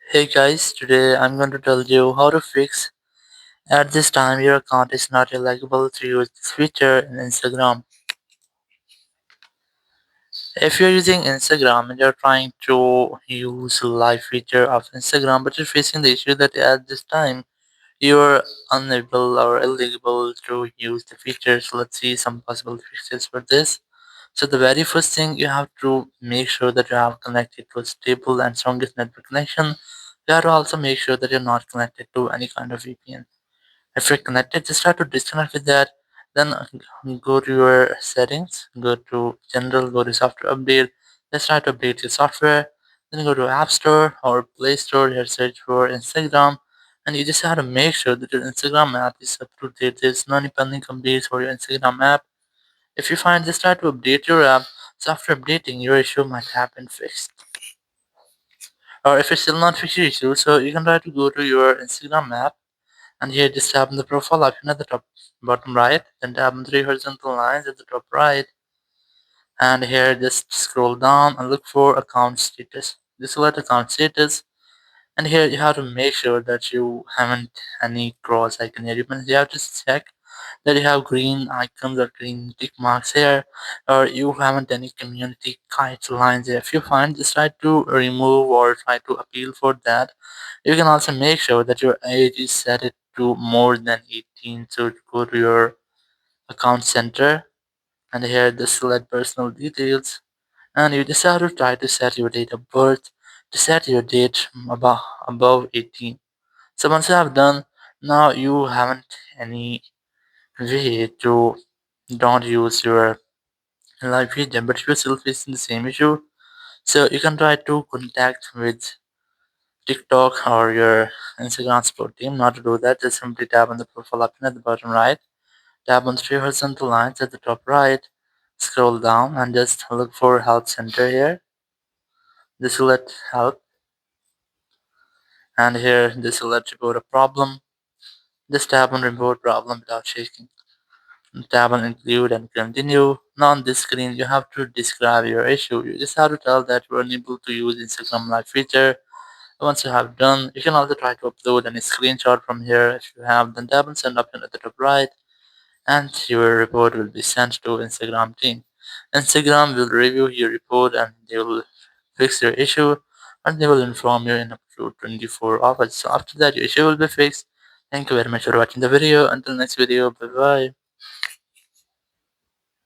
Hey guys, today I'm going to tell you how to fix at this time your account is not eligible to use this feature in Instagram. If you're using Instagram and you're trying to use live feature of Instagram but you're facing the issue that at this time you're unable or eligible to use the features, let's see some possible fixes for this. So the very first thing you have to make sure that you have connected to a stable and strongest network connection. You have to also make sure that you're not connected to any kind of VPN. If you're connected, just try to disconnect with that. Then go to your settings, go to general, go to software update. Just try to update your software. Then go to App Store or Play Store. Here search for Instagram, and you just have to make sure that your Instagram app is up to date. There's no any pending updates for your Instagram app. If you find this, try to update your app. So after updating, your issue might have been fixed. Or if it's still not fixed your issue, so you can try to go to your Instagram app and here just tap on the profile option at the top bottom right, then tap on three horizontal lines at the top right, and here just scroll down and look for account status. Just select account status, and here you have to make sure that you haven't any cross icon here. You have to check that you have green icons or green tick marks here, or you haven't any community guidelines here. If you find, just try to remove or try to appeal for that. You can also make sure that your age is set it to more than 18. So go to your account center and here just select personal details, and you just have to try to set your date of birth to set your date above 18. So once you have done, now you haven't any way to don't use your live feed, but you're still facing the same issue. So you can try to contact with TikTok or your Instagram support team. Not to do that, just simply tap on the profile option at the bottom right, tap on three horizontal lines at the top right, scroll down and just look for help center here. Just select help, and here just select report a problem. Just tap on report problem without shaking. Tap on include and continue. Now on this screen you have to describe your issue. You just have to tell that you're unable to use Instagram live feature. Once you have done, you can also try to upload any screenshot from here. If you have, then tap on send option at the top right, and your report will be sent to Instagram team. Instagram will review your report and they will fix your issue, and they will inform you in up to 24 hours. So after that your issue will be fixed. Thank you very much for watching the video. Until next video, bye bye.